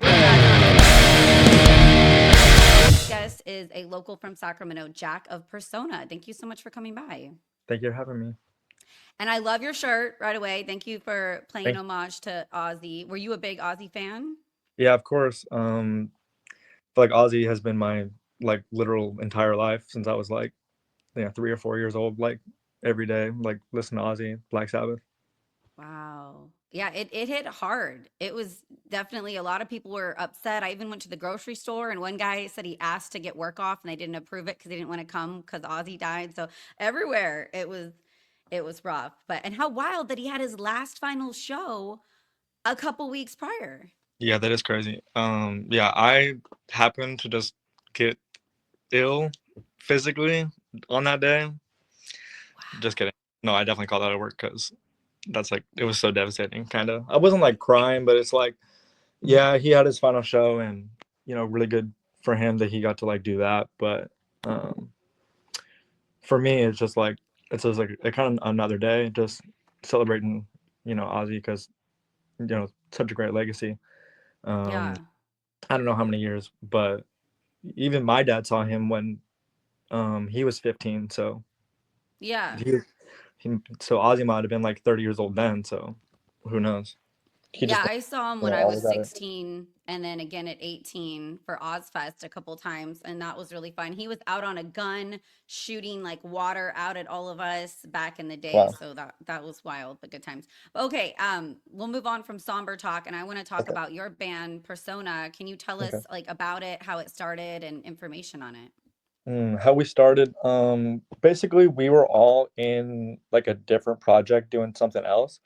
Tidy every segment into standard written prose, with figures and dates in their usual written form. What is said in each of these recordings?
We're back. This guest is a local from Sacramento, Jack of Persona. Thank you so much for coming by. Thank you for having me. And I love your shirt right away. Thank you for playing Thank homage to Ozzy. Were you a big Ozzy fan? Yeah, of course. I feel like Ozzy has been my like literal entire life since I was like 3 or 4 years old. Like every day, like listen to Ozzy, Black Sabbath. Wow. Yeah, it hit hard. It was definitely a lot of people were upset. I even went to the grocery store and one guy said he asked to get work off and they didn't approve it because they didn't want to come because Ozzy died. So everywhere it was rough. But and how wild that he had his last final show a couple weeks prior. Yeah, that is crazy. Yeah, I happened to just get ill physically on that day. Just kidding. No, I definitely call that at work because that's like it was so devastating. Kind of. I wasn't like crying, but it's like yeah, he had his final show, and really good for him that he got to like do that. But um, for me, it's just like it's just like a kind of another day, just celebrating, Ozzy because such a great legacy. Um, Yeah. I don't know how many years, but even my dad saw him when he was 15. So Yeah. he, so Ozzy might have been like 30 years old then. So who knows? He Yeah, just I saw him when I was always at it. 16 and then again at 18 for Ozfest a couple times and that was really fun. He was out on a gun shooting like water out at all of us back in the day, Wow. so that was wild, but good times. Okay, we'll move on from somber talk and I want to talk Okay. about your band Persona. Can you tell Okay. us like about it, how it started and information on it? How we started? Basically, we were all in like a different project doing something else.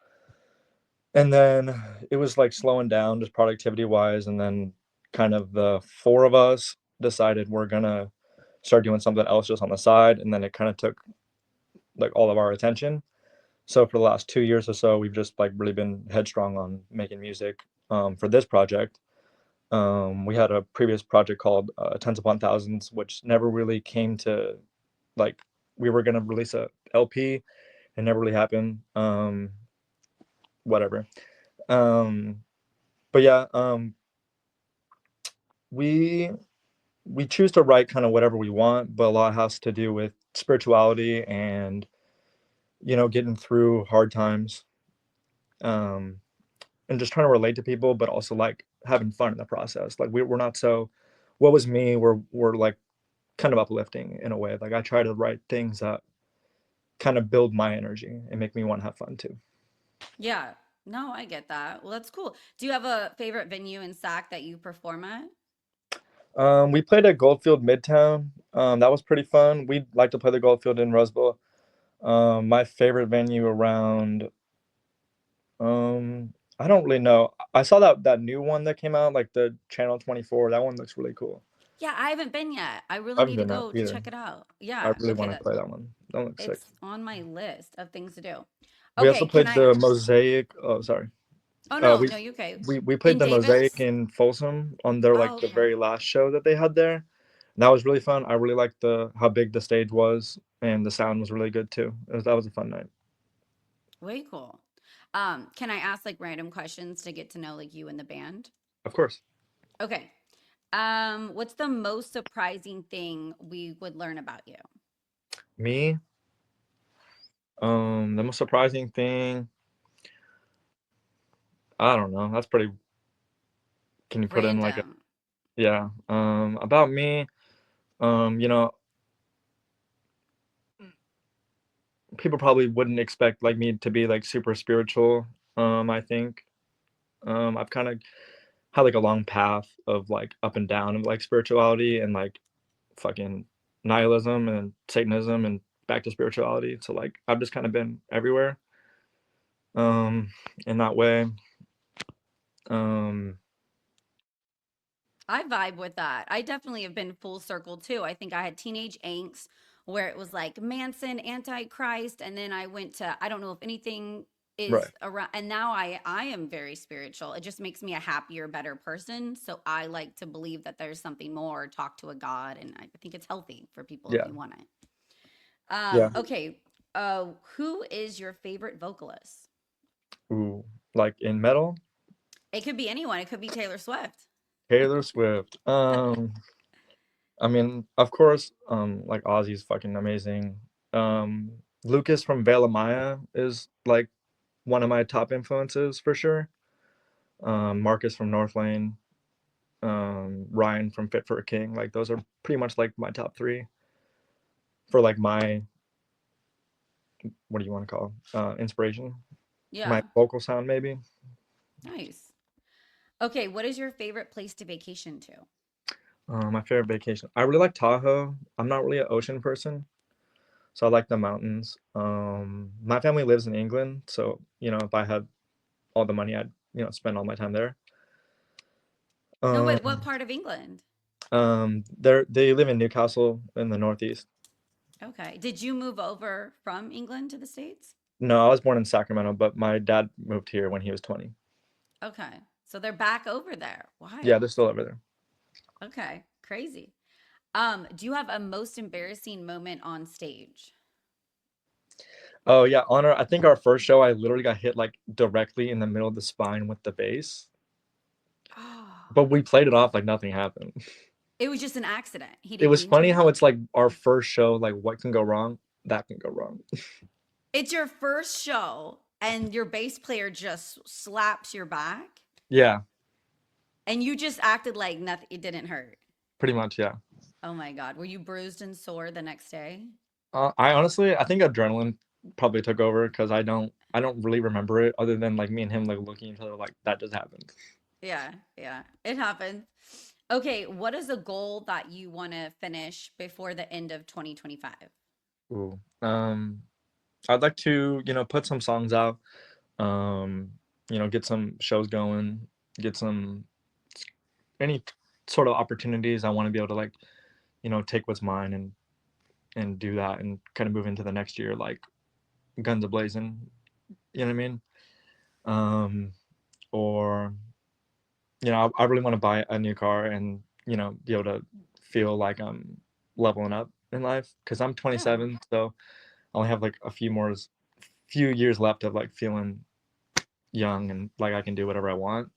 And then it was like slowing down just productivity wise. And then kind of the four of us decided we're gonna start doing something else just on the side. And then it kind of took like all of our attention. So for the last 2 years or so, we've just like really been headstrong on making music for this project. We had a previous project called Tens Upon Thousands, which never really came to like we were gonna release a LP. It never really happened. Whatever. Um, but yeah, we we choose to write kind of whatever we want, but a lot has to do with spirituality and getting through hard times, um, and just trying to relate to people, but also like having fun in the process. Like we're not so. What was me? We're like kind of uplifting in a way. Like I try to write things that kind of build my energy and make me want to have fun too. Yeah. No, I get that. Well, that's cool. Do you have a favorite venue in SAC that you perform at? We played at Goldfield Midtown. That was pretty fun. We'd like to play the Goldfield in Roseville. My favorite venue around, I don't really know. I saw that new one that came out, like the Channel 24. That one looks really cool. Yeah, I haven't been yet. I I really haven't need to been there go either. check it out. I Yeah, really okay, want to that play that one. That looks sick. it's on my list of things to do. We also Okay, can played I the Mosaic. Oh, sorry. Oh Uh, no, we no, you okay. we played In the Mosaic Davis? in Folsom on their Oh, like the okay. very last show that they had there. And that was really fun. I really liked the how big the stage was, and the sound was really good too. That was a fun night. Way cool. Can I ask like random questions to get to know like you and the band? Of course. Okay. What's the most surprising thing we would learn about you? Me, the most surprising thing, I don't know. That's pretty. Can you put in like a Random. yeah? About me, you know, people probably wouldn't expect like me to be like super spiritual. I think I've kind of had like a long path of like up and down of like spirituality and like fucking nihilism and Satanism and back to spirituality. So like I've just kind of been everywhere um in that way. Um I vibe with that. I definitely have been full circle too. I think I had teenage angst where it was like Manson, Antichrist, and then I went to I don't know if anything right. is around and now I am very spiritual. It just makes me a happier, better person. So I like to believe that there's something more, talk to a God, and I think it's healthy for people if Yeah. you want it. Yeah. Okay. Who is your favorite vocalist? Ooh. Like in metal? It could be anyone. It could be Taylor Swift. Taylor Swift. I mean, of course, like Ozzy's fucking amazing. Um, Lucas from Vela Maya is like one of my top influences for sure. Marcus from North Lane, Ryan from Fit for a King. Like those are pretty much like my top three for like my, what do you want to call inspiration? My Yeah. vocal sound maybe. Nice. Okay, what is your favorite place to vacation to? My favorite vacation. I really like Tahoe. I'm not really an ocean person, so I like the mountains. My family lives in England, so if I had all the money, I'd spend all my time there. No, Um, wait, what part of England? they live in Newcastle in the Northeast. Okay. Did you move over from England to the States? No, I was born in Sacramento, but my dad moved here when he was 20. Okay. So they're back over there. Yeah, they're Wild. still over there. Okay. Crazy. Do you have a most embarrassing moment on stage? Oh yeah, Honor. I think our first show, I literally got hit like directly in the middle of the spine with the bass, Oh, but we played it off like nothing happened. it was just an accident. He It didn't was mean to funny hit how you. it's like our first show, like what can go wrong? That can go wrong. It's your first show and your bass player just slaps your back Yeah, and you just acted like nothing, it didn't hurt. pretty much, yeah. Oh my God. Were you bruised and sore the next day? I honestly, I think adrenaline probably took over because I don't really remember it other than like me and him like looking at each other like that just happened. Yeah, yeah, it happened. Okay, what is a goal that you want to finish before the end of 2025? Ooh. I'd like to, put some songs out, get some shows going, get some any sort of opportunities. I want to be able to like, take what's mine and do that and kind of move into the next year like guns a blazing. You know what I mean? Um, or I really want to buy a new car and be able to feel like I'm leveling up in life because I'm Yeah. 27, so I only have like few years left of like feeling young and like I can do whatever I want.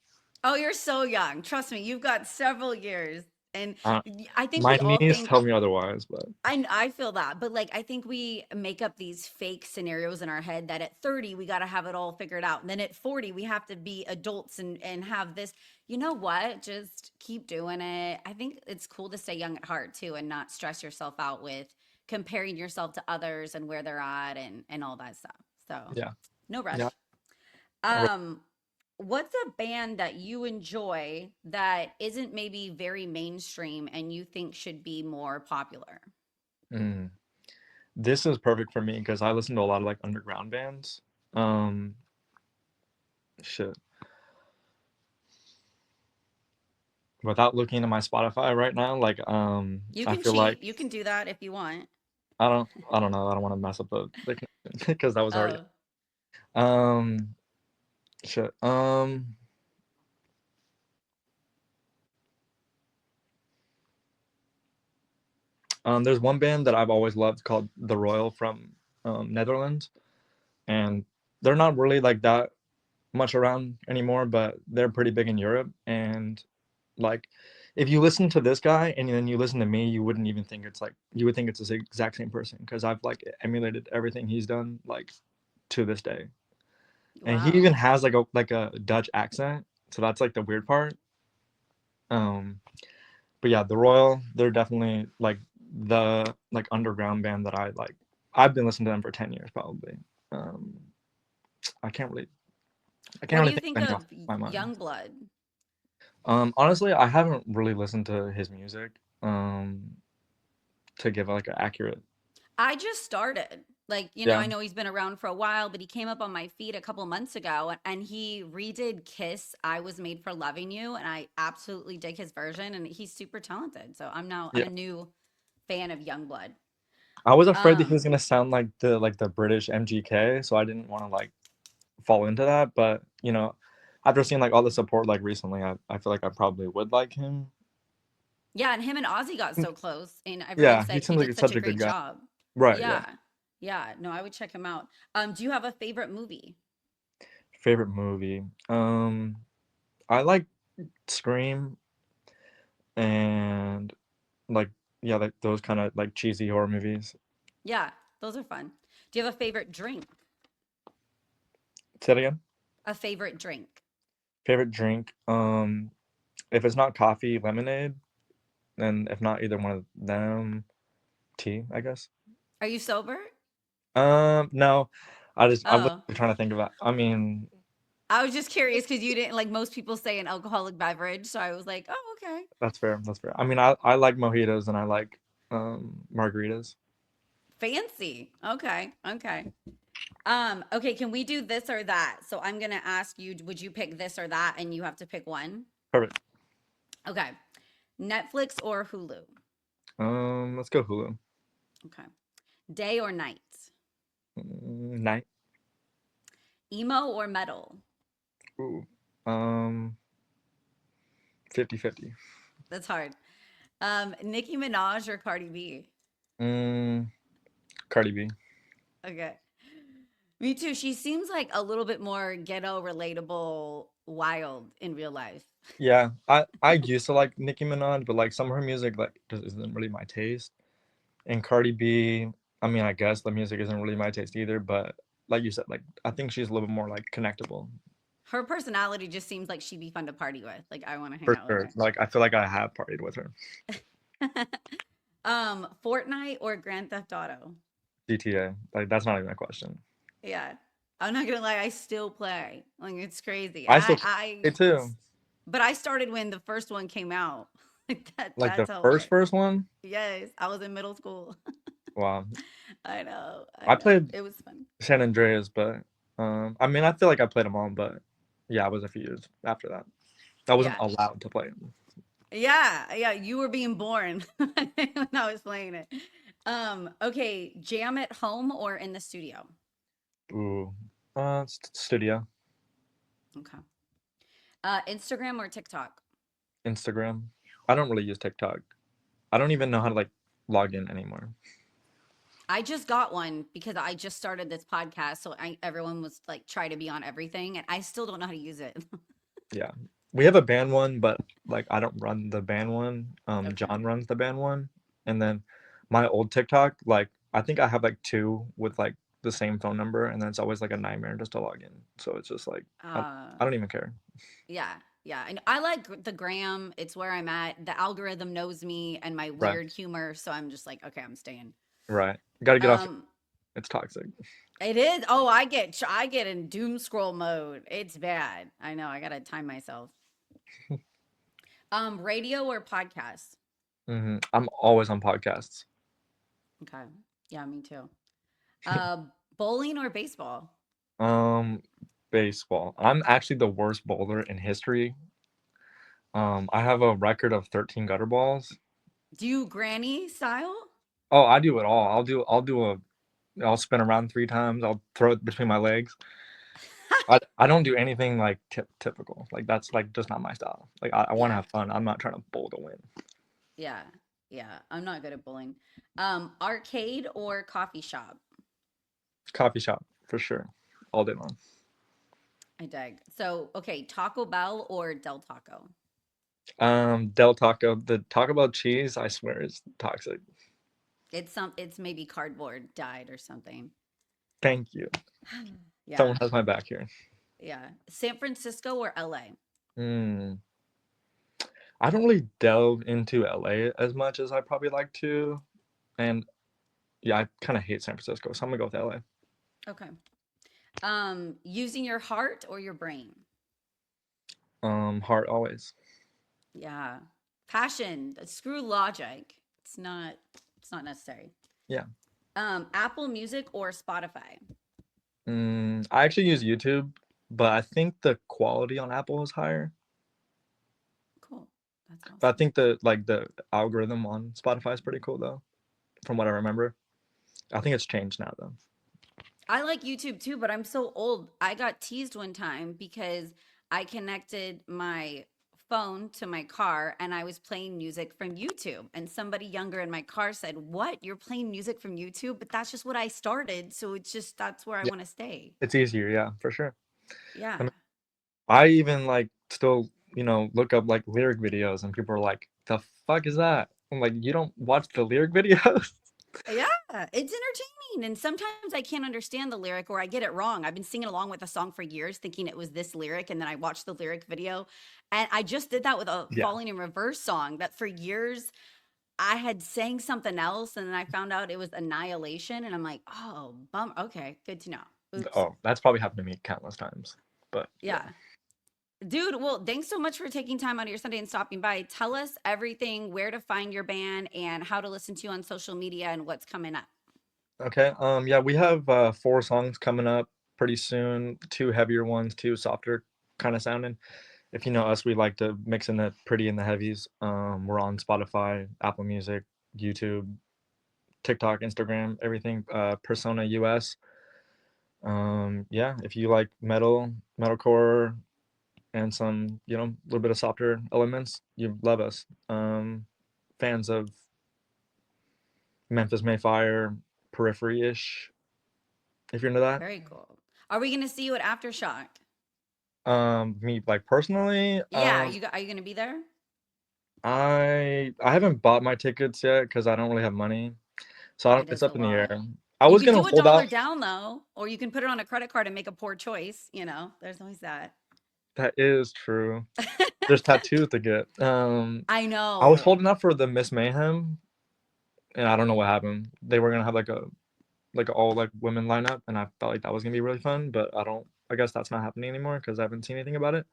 Oh, you're so young. Trust me, you've got several years. And Uh, I think my we all knees think tell me otherwise, but I feel that, but like I think we make up these fake scenarios in our head that at 30 we got to have it all figured out. And then at 40 we have to be adults and have this. You know what? Just keep doing it. I think it's cool to stay young at heart too and not stress yourself out with comparing yourself to others and where they're at and all that stuff. So, yeah, no yeah. rush. Um what's a band that you enjoy that isn't maybe very mainstream and you think should be more popular? Mm. This is perfect for me because I listen to a lot of like underground bands. Um, shit. Without looking at my Spotify right now, like You I can feel like cheat. You can do that if you want. I don't know. I don't want to mess up the connection because that was already Oh, um shit. There's one band that I've always loved called The Royal from Netherlands, and they're not really like that much around anymore, but they're pretty big in Europe. And like, if you listen to this guy and then you listen to me, you wouldn't even think it's like you would think it's the exact same person because I've like emulated everything he's done like to this day. And he even wow. has like a Dutch accent, so that's like the weird part. Um, but yeah, the Royal, they're definitely like the like underground band that I like. I've been listening to them for 10 years probably. Um, I can't really I can't What do really you think think of any of off my mind. Youngblood? Honestly, I haven't really listened to his music to give like an accurate. I just started. Like, Yeah. I know he's been around for a while, but he came up on my feed a couple months ago and he redid Kiss I Was Made for Loving You and I absolutely dig his version and he's super talented. So I'm Yeah. a new fan of Youngblood. I was afraid that he Um was gonna sound like the British MGK, so I didn't want to like fall into that. But after seeing like all the support like recently, I feel like I probably would like him. Yeah, and him and Ozzy got so close, and everyone Yeah, he said he seems like did such such a a good great guy. job. Right. Yeah. Yeah. Yeah. No, I would check him out. Do you have a favorite movie? Favorite movie. I like Scream. and like yeah, like those kind of like cheesy horror movies. Yeah, those are fun. Do you have a favorite drink? Say it again. A favorite drink? Favorite drink? If it's not coffee, lemonade, and if not either one of them, tea, I guess. Are you sober? No, I was Oh, trying to think about. I mean, I was just curious because you didn't like most people say an alcoholic beverage, so I was like, oh, okay. that's fair. That's fair. I mean, I like mojitos and I like margaritas. Fancy. Okay, okay. Okay, can we do this or that? So I'm gonna ask you, would you pick this or that? And you have to pick one. Perfect. Okay. Netflix or Hulu? Let's go Hulu. Okay. Day or night? Night. Emo or metal? Ooh. Um, 50-50. That's hard. Nicki Minaj or Cardi B? Mm, Cardi B. Okay. Me too. She seems like a little bit more ghetto relatable, wild in real life. Yeah, I used to like Nicki Minaj, but like some of her music like just isn't really my taste. And Cardi B, I mean, I guess the music isn't really my taste either, but like you said, like I think she's a little bit more like connectable Her personality just seems like she'd be fun to party with. Like I want to hang for out with sure. Like I feel like I have partied with her. her. Fortnite or Grand Theft Auto? GTA, like that's not even a question. Yeah. I'm not gonna lie, I still play. Like it's crazy. I still I play it too. but I started when the first one came out. Like Like the that's how first one. yes, I was in middle school. Wow, I know. I I know. played It was fun. San Andreas, but I mean, I feel like I played them all, but yeah, it was a few years after that. I wasn't Yeah. allowed to play them. Yeah, yeah, you were being born when I was playing it. Okay, jam at home or in the studio? Ooh, studio, Okay. Instagram or TikTok? Instagram. I don't really use TikTok. I don't even know how to like log in anymore. I just got one because I just started this podcast, so everyone was like try to be on everything, and I still don't know how to use it. Yeah, we have a band one, but like I don't run the band one. Okay. John runs the band one, and then my old TikTok, like I think I have like two with like the same phone number, and then it's always like a nightmare just to log in. So it's just like Uh, I don't even care. yeah, yeah. And I like the gram. It's where I'm at. The algorithm knows me and my Right, weird humor, so I'm just like, okay, I'm staying. right. Got to get off. Um, It's toxic. it is. Oh, I get in doom scroll mode. It's bad. I know. I gotta time myself. Radio or podcast? I'm always on podcasts. Okay. Yeah, me too. Uh, bowling or baseball? Um, baseball. I'm actually the worst bowler in history. I have a record of 13 gutter balls. Do you granny style? Oh, I do it all. I'll spin around 3 times. I'll throw it between my legs. I don't do anything like typical. Like that's like just not my style. Like I want to Yeah, have fun. I'm not trying to bowl to win. yeah, yeah. I'm not good at bowling. Arcade or coffee shop? Coffee shop for sure, all day long. I dig. So, okay, Taco Bell or Del Taco? Del Taco, the Taco Bell cheese, I swear is toxic. It's maybe cardboard dyed or something. Thank you. Yeah, Someone has my back here. yeah. San Francisco or LA? Hmm. I don't really delve into LA as much as I probably like to, and yeah, I kind of hate San Francisco, so I'm gonna go with LA. Okay. Using your heart or your brain? Heart always. Yeah. Passion. Screw logic. It's not necessary. Yeah. Apple Music or Spotify? I actually use YouTube, but I think the quality on Apple is higher. Cool. That's But I awesome. think the algorithm on Spotify is pretty cool though, from what I remember. I think it's changed now though. I like YouTube too, but I'm so old. I got teased one time because I connected my phone to my car and I was playing music from YouTube. And somebody younger in my car said, "What? You're playing music from YouTube?" But that's just what I started. So it's just that's where I Yeah, want to stay. it's easier, yeah, for sure. I Yeah. mean, I even like still. look up like lyric videos, and people are like, "The fuck is that?" I'm like, "You don't watch the lyric videos?" Yeah, it's entertaining. And sometimes I can't understand the lyric or I get it wrong. I've been singing along with a song for years thinking it was this lyric. And then I watched the lyric video. And I just did that with a Yeah. Falling in Reverse song that for years I had sang something else. And then I found out it was Annihilation. And I'm like, oh, bum. Okay, good to know. Oops. Oh, that's probably happened to me countless times. But yeah. Yeah. Dude, well, thanks so much for taking time out of your Sunday and stopping by. Tell us everything, where to find your band and how to listen to you on social media and what's coming up. Okay. Yeah, we have 4 songs coming up pretty soon. 2 heavier ones, 2 softer kind of sounding. If you know us, we like to mix in the pretty and the heavies. We're on Spotify, Apple Music, YouTube, TikTok, Instagram, everything. Persona US. Yeah, if you like metalcore, and some, a little bit of softer elements, you love us. Fans of Memphis Mayfire, Periphery-ish, if you're into that. Very cool. Are we going to see you at Aftershock? Me like personally, Yeah, are you going to be there? I haven't bought my tickets yet because I don't really have money, so It it's is a up in the air. lot. I You was could gonna do a hold dollar out. down though, or you can put it on a credit card and make a poor choice. There's always that. That is true. There's tattoos to get. I I was know. holding out for the Miss Mayhem, and I don't know what happened. They were gonna have like a all like women lineup, and I felt like that was gonna be really fun, but I don't. I guess that's not happening anymore because I haven't seen anything about it.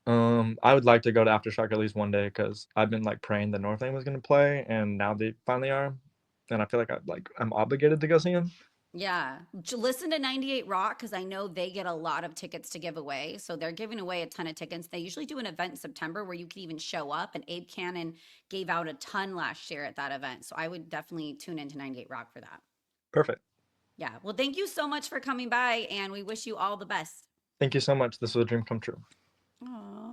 I would like to go to Aftershock at least one day because I've been like praying the Northlane was gonna play, and now they finally are, and I feel like I'm obligated to go see them. Yeah. Listen to 98 Rock because I know they get a lot of tickets to give away. So they're giving away a ton of tickets. They usually do an event in September where you can even show up, and Abe Cannon gave out a ton last year at that event. So I would definitely tune into 98 Rock for that. Perfect. Yeah. Well, thank you so much for coming by, and we wish you all the best. Thank you so much. This was a dream come true. Aw.